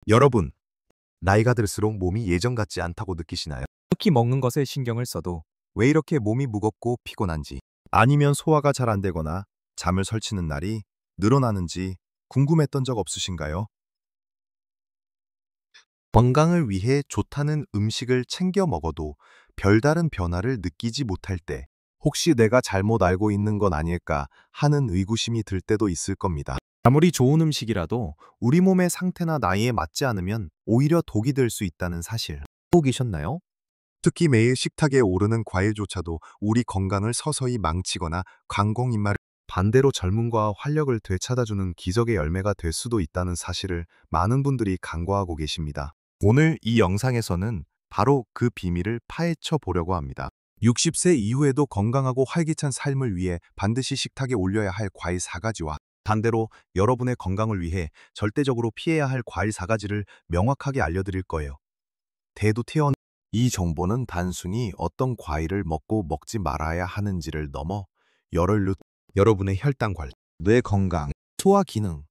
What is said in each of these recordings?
여러분, 나이가 들수록 몸이 예전 같지 않다고 느끼시나요? 특히 먹는 것에 신경을 써도 왜 이렇게 몸이 무겁고 피곤한지, 아니면 소화가 잘 안 되거나 잠을 설치는 날이 늘어나는지 궁금했던 적 없으신가요? 건강을 위해 좋다는 음식을 챙겨 먹어도 별다른 변화를 느끼지 못할 때, 혹시 내가 잘못 알고 있는 건 아닐까 하는 의구심이 들 때도 있을 겁니다. 아무리 좋은 음식이라도 우리 몸의 상태나 나이에 맞지 않으면 오히려 독이 될 수 있다는 사실 알고 계셨나요? 특히 매일 식탁에 오르는 과일조차도 우리 건강을 서서히 망치거나 관공인말, 반대로 젊음과 활력을 되찾아주는 기적의 열매가 될 수도 있다는 사실을 많은 분들이 간과하고 계십니다. 오늘 이 영상에서는 바로 그 비밀을 파헤쳐 보려고 합니다. 60세 이후에도 건강하고 활기찬 삶을 위해 반드시 식탁에 올려야 할 과일 4가지와 반대로 여러분의 건강을 위해 절대적으로 피해야 할 과일 4가지를 명확하게 알려드릴 거예요. 대두 태어난 이 정보는 단순히 어떤 과일을 먹고 먹지 말아야 하는지를 넘어 여러분의 혈당 관리, 뇌 건강, 소화 기능,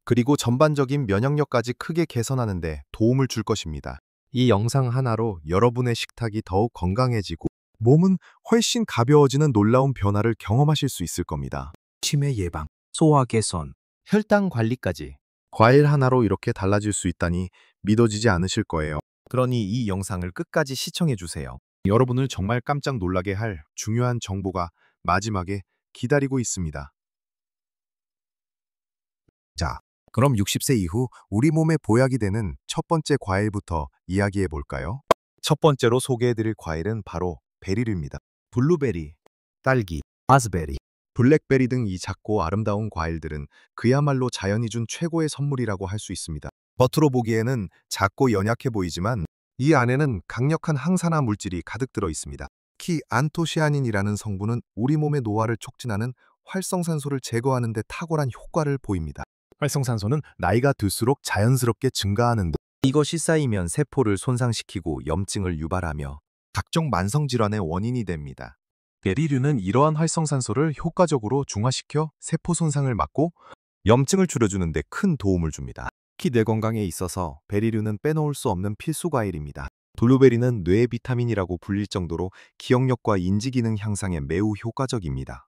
그리고 전반적인 면역력까지 크게 개선하는 데 도움을 줄 것입니다. 이 영상 하나로 여러분의 식탁이 더욱 건강해지고 몸은 훨씬 가벼워지는 놀라운 변화를 경험하실 수 있을 겁니다. 치매 예방, 소화 개선, 혈당 관리까지 과일 하나로 이렇게 달라질 수 있다니 믿어지지 않으실 거예요. 그러니 이 영상을 끝까지 시청해 주세요. 여러분을 정말 깜짝 놀라게 할 중요한 정보가 마지막에 기다리고 있습니다. 자, 그럼 60세 이후 우리 몸에 보약이 되는 첫 번째 과일부터 이야기해 볼까요? 첫 번째로 소개해 드릴 과일은 바로 베리류입니다. 블루베리, 딸기, 라즈베리, 블랙베리 등 이 작고 아름다운 과일들은 그야말로 자연이 준 최고의 선물이라고 할 수 있습니다. 겉으로 보기에는 작고 연약해 보이지만 이 안에는 강력한 항산화 물질이 가득 들어 있습니다. 특히 안토시아닌이라는 성분은 우리 몸의 노화를 촉진하는 활성산소를 제거하는 데 탁월한 효과를 보입니다. 활성산소는 나이가 들수록 자연스럽게 증가하는데, 이것이 쌓이면 세포를 손상시키고 염증을 유발하며 각종 만성질환의 원인이 됩니다. 베리류는 이러한 활성산소를 효과적으로 중화시켜 세포 손상을 막고 염증을 줄여주는 데 큰 도움을 줍니다. 특히 뇌 건강에 있어서 베리류는 빼놓을 수 없는 필수 과일입니다. 블루베리는 뇌 비타민이라고 불릴 정도로 기억력과 인지기능 향상에 매우 효과적입니다.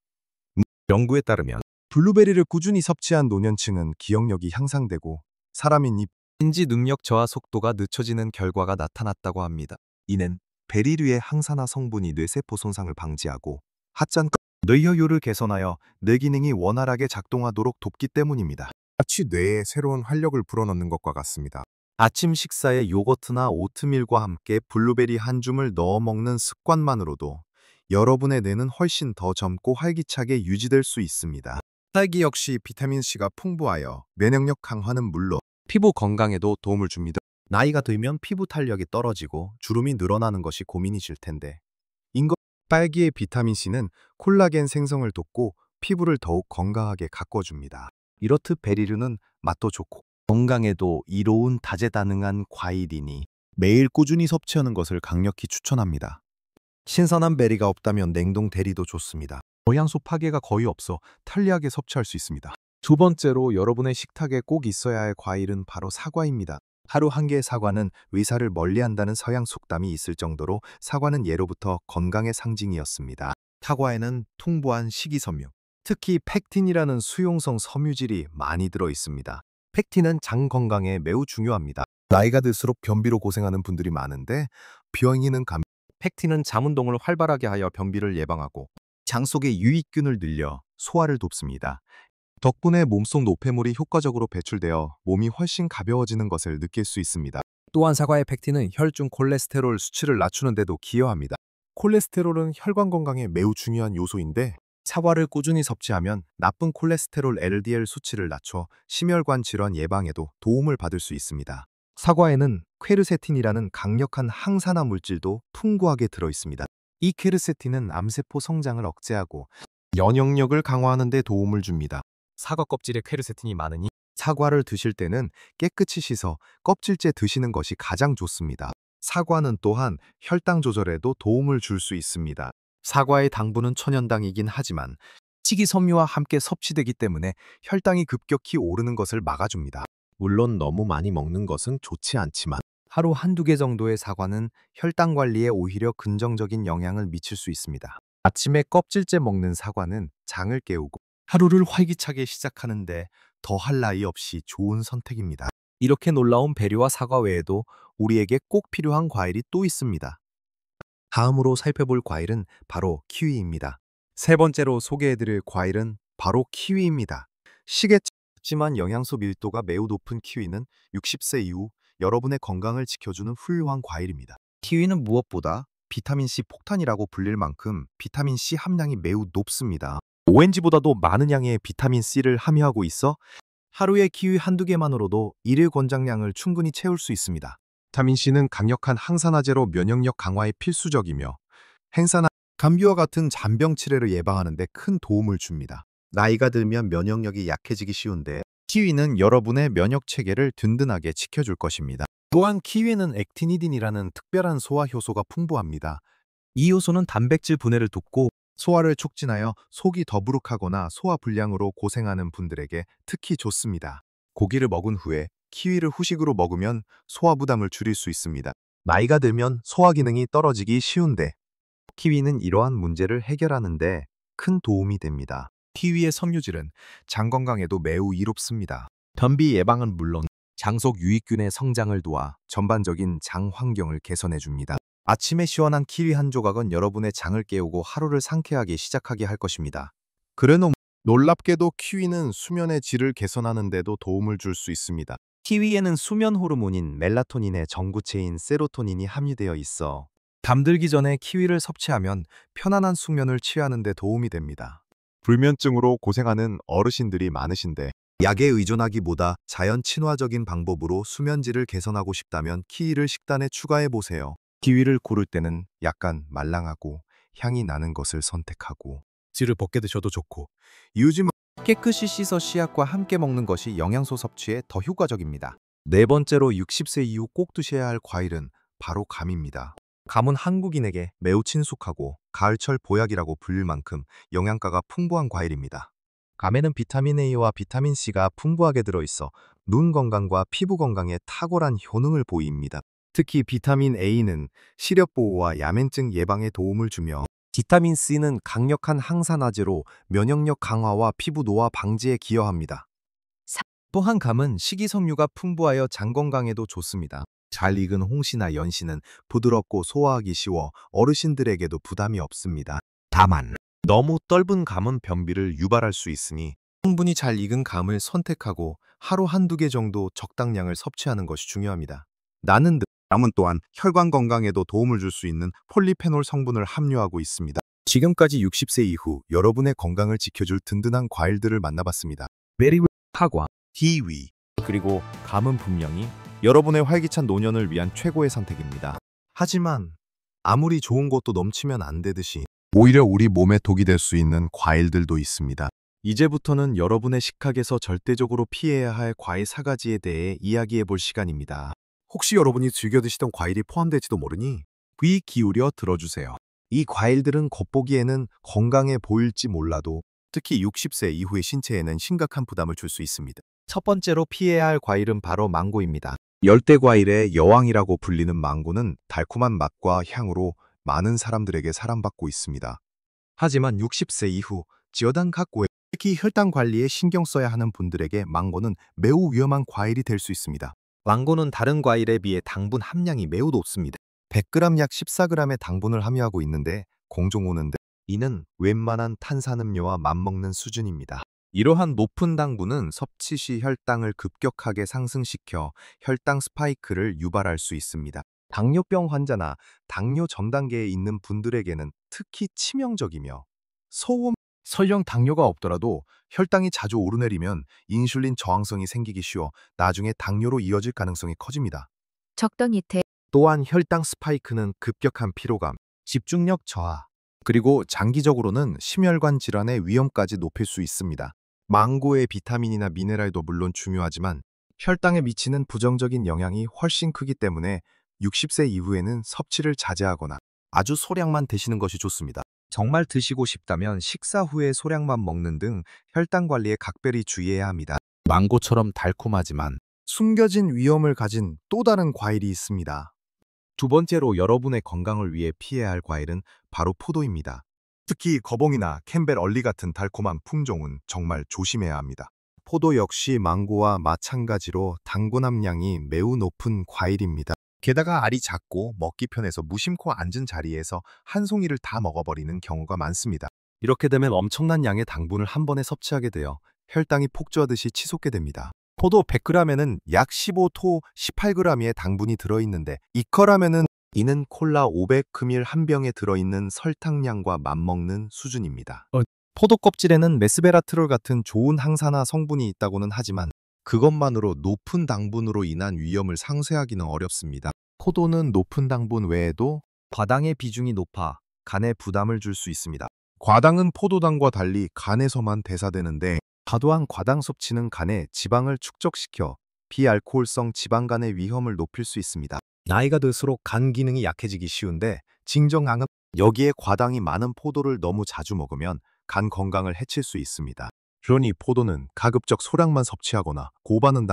연구에 따르면 블루베리를 꾸준히 섭취한 노년층은 기억력이 향상되고 사람인 인지 능력 저하 속도가 늦춰지는 결과가 나타났다고 합니다. 이는 베리류의 항산화 성분이 뇌세포 손상을 방지하고 하찮고 뇌효율을 개선하여 뇌 기능이 원활하게 작동하도록 돕기 때문입니다. 마치 뇌에 새로운 활력을 불어넣는 것과 같습니다. 아침 식사에 요거트나 오트밀과 함께 블루베리 한 줌을 넣어 먹는 습관만으로도 여러분의 뇌는 훨씬 더 젊고 활기차게 유지될 수 있습니다. 딸기 역시 비타민C가 풍부하여 면역력 강화는 물론 피부 건강에도 도움을 줍니다. 나이가 들면 피부 탄력이 떨어지고 주름이 늘어나는 것이 고민이실 텐데, 딸기의 비타민C는 콜라겐 생성을 돕고 피부를 더욱 건강하게 가꿔줍니다. 이렇듯 베리류는 맛도 좋고 건강에도 이로운 다재다능한 과일이니 매일 꾸준히 섭취하는 것을 강력히 추천합니다. 신선한 베리가 없다면 냉동 대리도 좋습니다. 영양소 파괴가 거의 없어 편리하게 섭취할 수 있습니다. 두 번째로 여러분의 식탁에 꼭 있어야 할 과일은 바로 사과입니다. 하루 한 개의 사과는 의사를 멀리한다는 서양 속담이 있을 정도로 사과는 예로부터 건강의 상징이었습니다. 사과에는 풍부한 식이섬유, 특히 펙틴이라는 수용성 섬유질이 많이 들어 있습니다. 펙틴은 장 건강에 매우 중요합니다. 나이가 들수록 변비로 고생하는 분들이 많은데 병이는 펙틴은 장 운동을 활발하게 하여 변비를 예방하고 장 속의 유익균을 늘려 소화를 돕습니다. 덕분에 몸속 노폐물이 효과적으로 배출되어 몸이 훨씬 가벼워지는 것을 느낄 수 있습니다. 또한 사과의 펙틴은 혈중 콜레스테롤 수치를 낮추는 데도 기여합니다. 콜레스테롤은 혈관 건강에 매우 중요한 요소인데 사과를 꾸준히 섭취하면 나쁜 콜레스테롤 LDL 수치를 낮춰 심혈관 질환 예방에도 도움을 받을 수 있습니다. 사과에는 퀘르세틴이라는 강력한 항산화 물질도 풍부하게 들어 있습니다. 이 퀘르세틴은 암세포 성장을 억제하고 면역력을 강화하는 데 도움을 줍니다. 사과 껍질에 퀘르세틴이 많으니 사과를 드실 때는 깨끗이 씻어 껍질째 드시는 것이 가장 좋습니다. 사과는 또한 혈당 조절에도 도움을 줄 수 있습니다. 사과의 당분은 천연당이긴 하지만 식이섬유와 함께 섭취되기 때문에 혈당이 급격히 오르는 것을 막아줍니다. 물론 너무 많이 먹는 것은 좋지 않지만 하루 한두 개 정도의 사과는 혈당 관리에 오히려 긍정적인 영향을 미칠 수 있습니다. 아침에 껍질째 먹는 사과는 장을 깨우고 하루를 활기차게 시작하는데 더할 나위 없이 좋은 선택입니다. 이렇게 놀라운 배려와 사과 외에도 우리에게 꼭 필요한 과일이 또 있습니다. 다음으로 살펴볼 과일은 바로 키위입니다. 세 번째로 소개해드릴 과일은 바로 키위입니다. 시겠지만 영양소 밀도가 매우 높은 키위는 60세 이후 여러분의 건강을 지켜주는 훌륭한 과일입니다. 키위는 무엇보다 비타민C 폭탄이라고 불릴 만큼 비타민C 함량이 매우 높습니다. 오렌지보다도 많은 양의 비타민C를 함유하고 있어 하루에 키위 한두 개만으로도 일일 권장량을 충분히 채울 수 있습니다. 비타민C는 강력한 항산화제로 면역력 강화에 필수적이며 행사나 감기와 같은 잔병 치레를 예방하는 데 큰 도움을 줍니다. 나이가 들면 면역력이 약해지기 쉬운데 키위는 여러분의 면역 체계를 든든하게 지켜줄 것입니다. 또한 키위는 액티니딘이라는 특별한 소화 효소가 풍부합니다. 이 효소는 단백질 분해를 돕고 소화를 촉진하여 속이 더부룩하거나 소화 불량으로 고생하는 분들에게 특히 좋습니다. 고기를 먹은 후에 키위를 후식으로 먹으면 소화 부담을 줄일 수 있습니다. 나이가 들면 소화 기능이 떨어지기 쉬운데 키위는 이러한 문제를 해결하는 데 큰 도움이 됩니다. 키위의 섬유질은 장 건강에도 매우 이롭습니다. 변비 예방은 물론 장 속 유익균의 성장을 도와 전반적인 장 환경을 개선해 줍니다. 아침에 시원한 키위 한 조각은 여러분의 장을 깨우고 하루를 상쾌하게 시작하게 할 것입니다. 놀랍게도 키위는 수면의 질을 개선하는 데도 도움을 줄 수 있습니다. 키위에는 수면 호르몬인 멜라토닌의 전구체인 세로토닌이 함유되어 있어 잠들기 전에 키위를 섭취하면 편안한 숙면을 취하는 데 도움이 됩니다. 불면증으로 고생하는 어르신들이 많으신데 약에 의존하기보다 자연 친화적인 방법으로 수면질을 개선하고 싶다면 키위를 식단에 추가해 보세요. 키위를 고를 때는 약간 말랑하고 향이 나는 것을 선택하고 씨를 벗겨 드셔도 좋고 요즘 깨끗이 씻어 씨앗과 함께 먹는 것이 영양소 섭취에 더 효과적입니다. 네 번째로 60세 이후 꼭 드셔야 할 과일은 바로 감입니다. 감은 한국인에게 매우 친숙하고 가을철 보약이라고 불릴 만큼 영양가가 풍부한 과일입니다. 감에는 비타민 A와 비타민 C가 풍부하게 들어있어 눈 건강과 피부 건강에 탁월한 효능을 보입니다. 특히 비타민 A는 시력 보호와 야맹증 예방에 도움을 주며 비타민 C는 강력한 항산화제로 면역력 강화와 피부 노화 방지에 기여합니다. 또한 감은 식이섬유가 풍부하여 장 건강에도 좋습니다. 잘 익은 홍시나 연시는 부드럽고 소화하기 쉬워 어르신들에게도 부담이 없습니다. 다만 너무 떫은 감은 변비를 유발할 수 있으니 충분히 잘 익은 감을 선택하고 하루 한두 개 정도 적당량을 섭취하는 것이 중요합니다. 감은 또한 혈관 건강에도 도움을 줄 수 있는 폴리페놀 성분을 함유하고 있습니다. 지금까지 60세 이후 여러분의 건강을 지켜줄 든든한 과일들을 만나봤습니다. 베리와 사과, 키위, 그리고 감은 분명히 여러분의 활기찬 노년을 위한 최고의 선택입니다. 하지만 아무리 좋은 것도 넘치면 안 되듯이 오히려 우리 몸에 독이 될 수 있는 과일들도 있습니다. 이제부터는 여러분의 식탁에서 절대적으로 피해야 할 과일 4가지에 대해 이야기해 볼 시간입니다. 혹시 여러분이 즐겨 드시던 과일이 포함될지도 모르니 귀 기울여 들어주세요. 이 과일들은 겉보기에는 건강해 보일지 몰라도 특히 60세 이후의 신체에는 심각한 부담을 줄 수 있습니다. 첫 번째로 피해야 할 과일은 바로 망고입니다. 열대과일의 여왕이라고 불리는 망고는 달콤한 맛과 향으로 많은 사람들에게 사랑받고 있습니다. 하지만 60세 이후 지어단 각고에 특히 혈당 관리에 신경 써야 하는 분들에게 망고는 매우 위험한 과일이 될 수 있습니다. 망고는 다른 과일에 비해 당분 함량이 매우 높습니다. 100g 약 14g의 당분을 함유하고 있는데 공종오는데 이는 웬만한 탄산음료와 맞먹는 수준입니다. 이러한 높은 당분은 섭취 시 혈당을 급격하게 상승시켜 혈당 스파이크를 유발할 수 있습니다. 당뇨병 환자나 당뇨 전 단계에 있는 분들에게는 특히 치명적이며 설령 당뇨가 없더라도 혈당이 자주 오르내리면 인슐린 저항성이 생기기 쉬워 나중에 당뇨로 이어질 가능성이 커집니다. 적당히 또한 혈당 스파이크는 급격한 피로감, 집중력 저하, 그리고 장기적으로는 심혈관 질환의 위험까지 높일 수 있습니다. 망고의 비타민이나 미네랄도 물론 중요하지만 혈당에 미치는 부정적인 영향이 훨씬 크기 때문에 60세 이후에는 섭취를 자제하거나 아주 소량만 드시는 것이 좋습니다. 정말 드시고 싶다면 식사 후에 소량만 먹는 등 혈당 관리에 각별히 주의해야 합니다. 망고처럼 달콤하지만 숨겨진 위험을 가진 또 다른 과일이 있습니다. 두 번째로 여러분의 건강을 위해 피해야 할 과일은 바로 포도입니다. 특히 거봉이나 캠벨 얼리 같은 달콤한 품종은 정말 조심해야 합니다. 포도 역시 망고와 마찬가지로 당분 함량이 매우 높은 과일입니다. 게다가 알이 작고 먹기 편해서 무심코 앉은 자리에서 한 송이를 다 먹어버리는 경우가 많습니다. 이렇게 되면 엄청난 양의 당분을 한 번에 섭취하게 되어 혈당이 폭주하듯이 치솟게 됩니다. 포도 100g에는 약 15토 18g의 당분이 들어있는데 이커라면은 이는 콜라 500ml 한 병에 들어있는 설탕량과 맞먹는 수준입니다. 포도 껍질에는 메스베라트롤 같은 좋은 항산화 성분이 있다고는 하지만 그것만으로 높은 당분으로 인한 위험을 상쇄하기는 어렵습니다. 포도는 높은 당분 외에도 과당의 비중이 높아 간에 부담을 줄 수 있습니다. 과당은 포도당과 달리 간에서만 대사되는데 과도한 과당 섭취는 간에 지방을 축적시켜 비알코올성 지방간의 위험을 높일 수 있습니다. 나이가 들수록 간 기능이 약해지기 쉬운데 징정항은 여기에 과당이 많은 포도를 너무 자주 먹으면 간 건강을 해칠 수 있습니다. 그러니 포도는 가급적 소량만 섭취하거나 고반은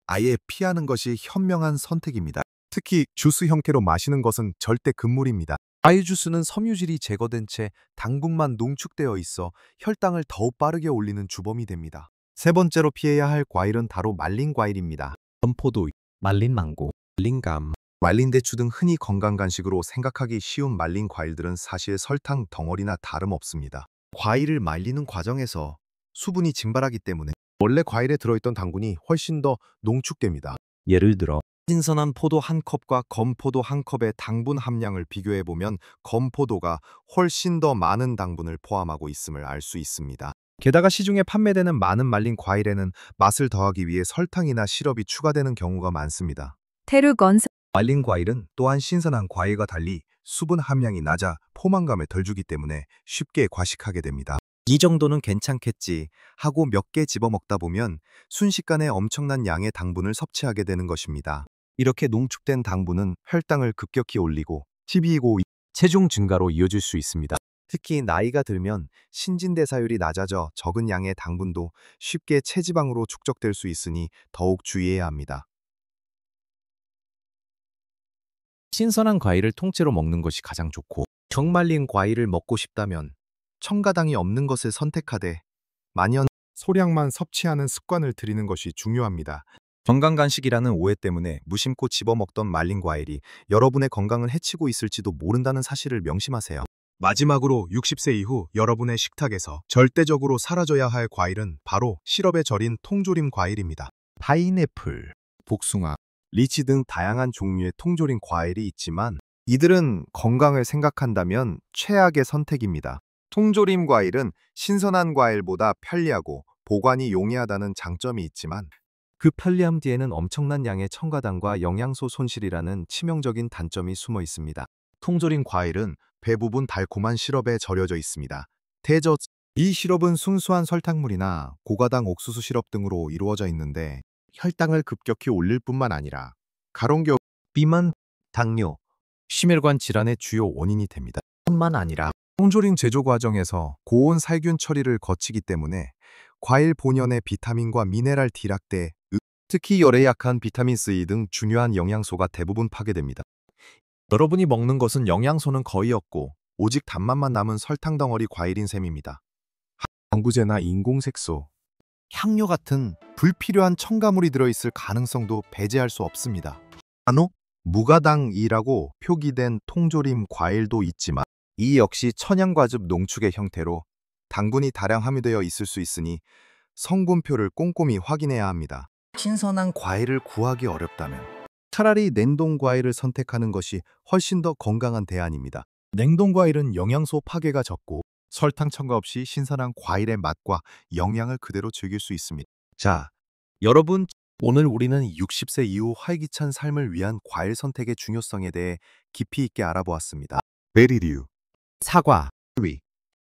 아예 피하는 것이 현명한 선택입니다. 특히 주스 형태로 마시는 것은 절대 금물입니다. 과일 주스는 섬유질이 제거된 채 당분만 농축되어 있어 혈당을 더욱 빠르게 올리는 주범이 됩니다. 세 번째로 피해야 할 과일은 바로 말린 과일입니다. 건포도, 말린 망고, 말린 감, 말린 대추 등 흔히 건강 간식으로 생각하기 쉬운 말린 과일들은 사실 설탕 덩어리나 다름없습니다. 과일을 말리는 과정에서 수분이 증발하기 때문에 원래 과일에 들어있던 당분이 훨씬 더 농축됩니다. 예를 들어 신선한 포도 한 컵과 건포도 한 컵의 당분 함량을 비교해보면 건포도가 훨씬 더 많은 당분을 포함하고 있음을 알 수 있습니다. 게다가 시중에 판매되는 많은 말린 과일에는 맛을 더하기 위해 설탕이나 시럽이 추가되는 경우가 많습니다. 테루건설 말린 과일은 또한 신선한 과일과 달리 수분 함량이 낮아 포만감을 덜 주기 때문에 쉽게 과식하게 됩니다. 이 정도는 괜찮겠지 하고 몇 개 집어먹다 보면 순식간에 엄청난 양의 당분을 섭취하게 되는 것입니다. 이렇게 농축된 당분은 혈당을 급격히 올리고 TB고 체중 증가로 이어질 수 있습니다. 특히 나이가 들면 신진대사율이 낮아져 적은 양의 당분도 쉽게 체지방으로 축적될 수 있으니 더욱 주의해야 합니다. 신선한 과일을 통째로 먹는 것이 가장 좋고 정말린 과일을 먹고 싶다면 첨가당이 없는 것을 선택하되 만연 소량만 섭취하는 습관을 들이는 것이 중요합니다. 건강간식이라는 오해 때문에 무심코 집어먹던 말린 과일이 여러분의 건강을 해치고 있을지도 모른다는 사실을 명심하세요. 마지막으로 60세 이후 여러분의 식탁에서 절대적으로 사라져야 할 과일은 바로 시럽에 절인 통조림 과일입니다. 파인애플, 복숭아, 리치 등 다양한 종류의 통조림 과일이 있지만 이들은 건강을 생각한다면 최악의 선택입니다. 통조림 과일은 신선한 과일보다 편리하고 보관이 용이하다는 장점이 있지만 그 편리함 뒤에는 엄청난 양의 첨가당과 영양소 손실이라는 치명적인 단점이 숨어 있습니다. 통조림 과일은 대부분 달콤한 시럽에 절여져 있습니다. 이 시럽은 순수한 설탕물이나 고가당 옥수수 시럽 등으로 이루어져 있는데 혈당을 급격히 올릴 뿐만 아니라 가롱겨 비만, 당뇨, 심혈관 질환의 주요 원인이 됩니다. 뿐만 아니라 통조림 제조 과정에서 고온 살균 처리를 거치기 때문에 과일 본연의 비타민과 미네랄 D락대, 특히 열에 약한 비타민 C 등 중요한 영양소가 대부분 파괴됩니다. 여러분이 먹는 것은 영양소는 거의 없고 오직 단맛만 남은 설탕 덩어리 과일인 셈입니다. 방부제나 인공색소, 향료 같은 불필요한 첨가물이 들어있을 가능성도 배제할 수 없습니다. 단호, 무가당이라고 표기된 통조림 과일도 있지만 이 역시 천연과즙 농축의 형태로 당분이 다량 함유되어 있을 수 있으니 성분표를 꼼꼼히 확인해야 합니다. 신선한 과일을 구하기 어렵다면 차라리 냉동 과일을 선택하는 것이 훨씬 더 건강한 대안입니다. 냉동 과일은 영양소 파괴가 적고 설탕 첨가 없이 신선한 과일의 맛과 영양을 그대로 즐길 수 있습니다. 자, 여러분, 오늘 우리는 60세 이후 활기찬 삶을 위한 과일 선택의 중요성에 대해 깊이 있게 알아보았습니다. 베리류, 사과, 키위,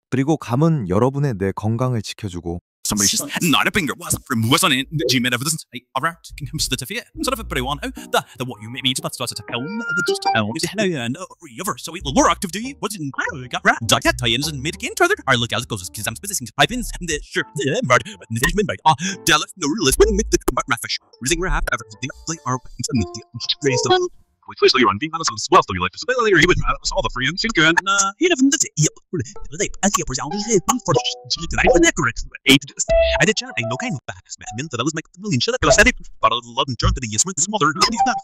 그리고 감은 여러분의 뇌 건강을 지켜주고 Somebody's just not a finger was from was on it. G made evidence. Alright, can come to the fear. Sort of everybody want the what you made me to that's to home. Just hello and over. So we will active do you? What's in got right? Dog that tie ins and made again further. Our look as goes because I'm specific pipe ins and the sure but the management by Dallas no realist when the rafish. Rising rap ever the are grace of we please you on being honest as well, so you like to say he would all the free and feel good. He doesn't they as he was out for I was correct. I did chat no kind of facts, man. That was my million shit. I said it, but I love and turn to the yes with this mother.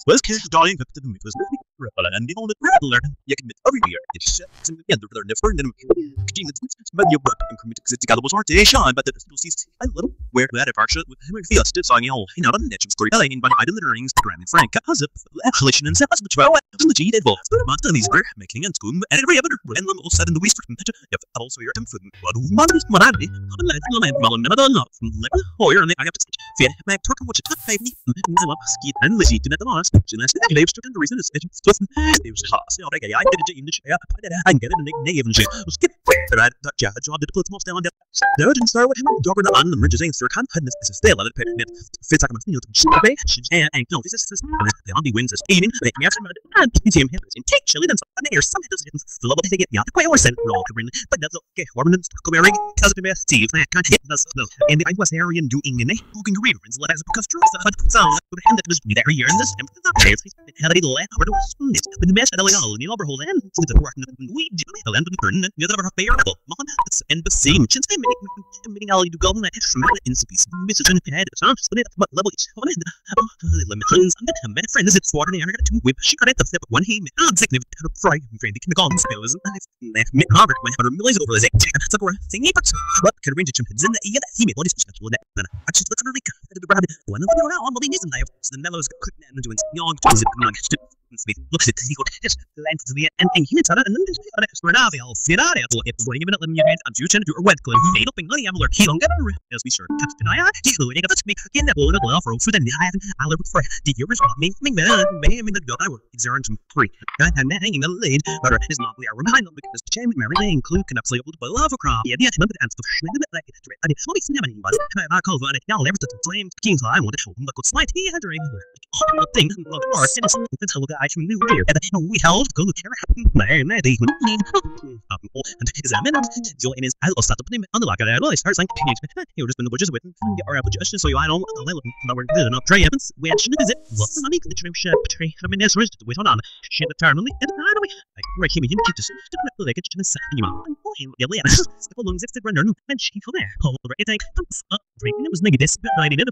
Was cash dying to the was and the only rattler you can every year. It's in the end of their different and but you but because it's got was hard to shine, but you'll see a little where that if our shit with him feel still song you know on the storytelling but I didn't learning Instagram and Frank has a collision and as much about the G did both. These were making and school and every other when them all said in the West if also your them food what modest what I did Hoyer and I have to feed my Turk watch a top 5 ski and legit to the last the reason is it was hot so I did in the chair I get it and negative skip that job did put most down the urgent start with him dog the on the bridges answer can't hadness is still let it pay it fits like a new and no this is the only wins is eating after and him take chili then some doesn't love to get yeah quite or sent roll but that's okay warming come cause the best Steve can't hit us and the West Aryan doing in a booking career and let us because true sound with hand that was every year in this had a little but the best at all you overhold and the work we do land the other fair and the same chance meeting all you do golden in space mrs head but level limitations and friends it's water and I got to whip she got at the step one he significant fry the guns skills and Robert my 100 millions over the so we're thinking but could arrange to in the he made what is special that I just look at the brand one of the all the news and I the mellows couldn't end doing young looks at the just land to the and he hits on it and then just we're now they'll sit out it it's going even let me guys I'm trying to do a wet claim they don't think money I'm alert he don't get as we sure touch deny I you know it got to me in that blow for for the I look for the viewers me the go I work it's earned some free and then hanging the lead but it's not we are remind them because Jamie Mary Lane clue can absolutely able to love a crop yeah the and stuff like it I did what is never anybody I call it now never to flame kings I want to show them the good slide he had a thing of course innocent the guy from New Year and we held go to care and they and his minute Joel in his I lost the name on the lock I really starts like he just been the bushes with the our just so I don't know we're good enough tray happens we actually visit what's the money the trim ship tree I mean this was wait on shit eternally and I don't like where came in just like it's just you know yeah the lungs if the runner and she for there hold it think it was negative but I did it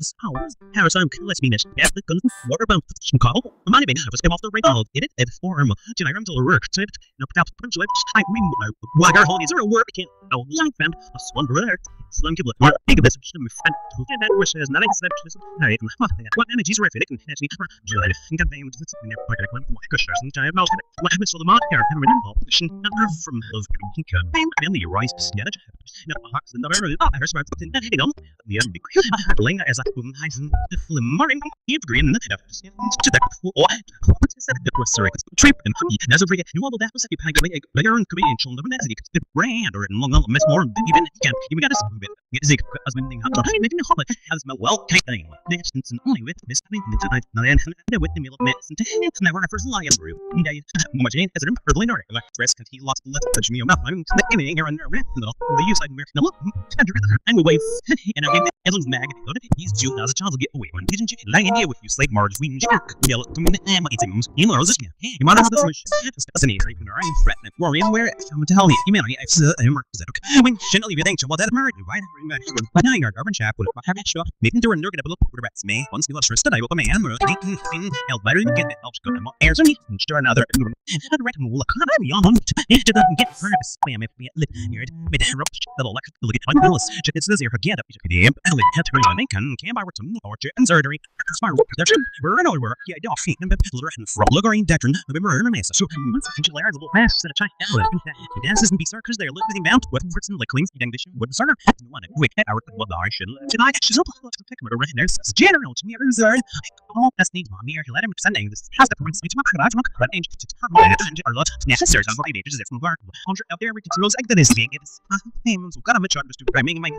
Harris I'm let's be this yeah the gun water bump call money being have us came off the ring did it at form did I remember the work so no put out punch like I mean why our holidays are a work can't oh young fan a swan brother slim kibble what big of this friend and that was as not accept I what energies are fit can actually I think I'm never quite like my gosh and I about what happens to the mod here number from of family rise yeah no the number I heard about it on the end ling as I the morning you've green to that it was sorry trip and as a forget you all that was if you pack a bigger and could be in children as you could brand or in long miss more even can you got us get sick as when thing I making a holiday as my well kind thing distance and only with miss tonight now then with the meal medicine to never first lie in brew much as an early nor stress can he lost left touch me about I'm aiming here under the use like no look and we wave and I gave Ellen's mag he's June as a child will get away when didn't you lying in here with you slate marge we yell to me you know this you might have this as an even or I'm threatening worrying where I'm telling you man I've said when shouldn't leave you think about that American right but now you're garbage chap will have it show making to a nerd look for rats me once you lost today will man held better than get that helps go airs on you and start another right look I'm young it doesn't get hurt spam if we lit near it made a rubbish little electric look at my pills it's this here forget up you and we had to run can buy with some or and surgery smart production we're nowhere yeah I don't feet and Logering Dectrin, November Mesa. So, once I finish a little fast, set a chai. The dances and beats are because they're looking bound. What words and like clean, young dish, wooden starter. One, quick, I work with what I should. Tonight, she's up to pick up a right nurse. General to me, all that's needs mommy or let him sending this has the prince to my craft, but ain't to come and a lot necessary. I'm going to from work. Out there, we can close like that is being it. So, got a much to priming my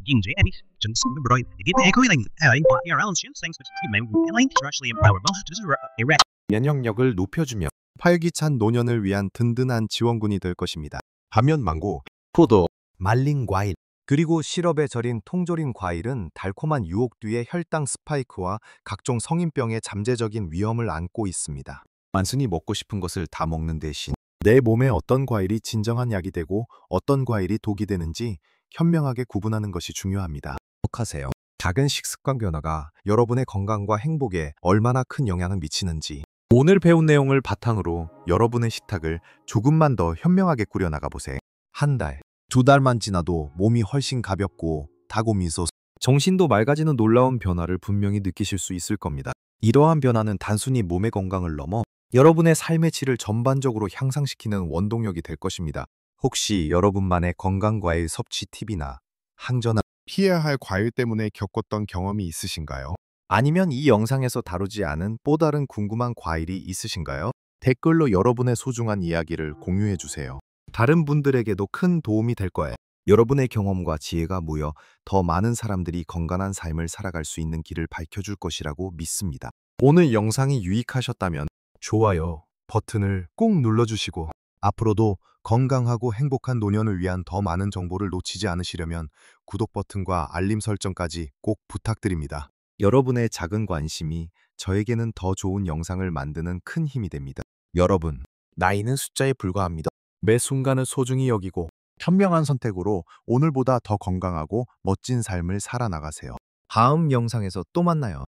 king J. And just the bride. Get the echoing. I want your own shoes, things, but you may like rushly empowered. Just a rat. 면역력을 높여주며 활기찬 노년을 위한 든든한 지원군이 될 것입니다. 반면 망고, 포도, 말린 과일, 그리고 시럽에 절인 통조림 과일은 달콤한 유혹 뒤에 혈당 스파이크와 각종 성인병의 잠재적인 위험을 안고 있습니다. 단순히 먹고 싶은 것을 다 먹는 대신 내 몸에 어떤 과일이 진정한 약이 되고 어떤 과일이 독이 되는지 현명하게 구분하는 것이 중요합니다. 기억하세요. 작은 식습관 변화가 여러분의 건강과 행복에 얼마나 큰 영향을 미치는지. 오늘 배운 내용을 바탕으로 여러분의 식탁을 조금만 더 현명하게 꾸려나가 보세요. 한 달, 두 달만 지나도 몸이 훨씬 가볍고 다고미소, 정신도 맑아지는 놀라운 변화를 분명히 느끼실 수 있을 겁니다. 이러한 변화는 단순히 몸의 건강을 넘어 여러분의 삶의 질을 전반적으로 향상시키는 원동력이 될 것입니다. 혹시 여러분만의 건강과일 섭취 팁이나 항전한 피해야 할 과일 때문에 겪었던 경험이 있으신가요? 아니면 이 영상에서 다루지 않은 또 다른 궁금한 과일이 있으신가요? 댓글로 여러분의 소중한 이야기를 공유해 주세요. 다른 분들에게도 큰 도움이 될 거예요. 여러분의 경험과 지혜가 모여 더 많은 사람들이 건강한 삶을 살아갈 수 있는 길을 밝혀줄 것이라고 믿습니다. 오늘 영상이 유익하셨다면 좋아요 버튼을 꼭 눌러주시고 앞으로도 건강하고 행복한 노년을 위한 더 많은 정보를 놓치지 않으시려면 구독 버튼과 알림 설정까지 꼭 부탁드립니다. 여러분의 작은 관심이 저에게는 더 좋은 영상을 만드는 큰 힘이 됩니다. 여러분, 나이는 숫자에 불과합니다. 매 순간을 소중히 여기고 현명한 선택으로 오늘보다 더 건강하고 멋진 삶을 살아나가세요. 다음 영상에서 또 만나요.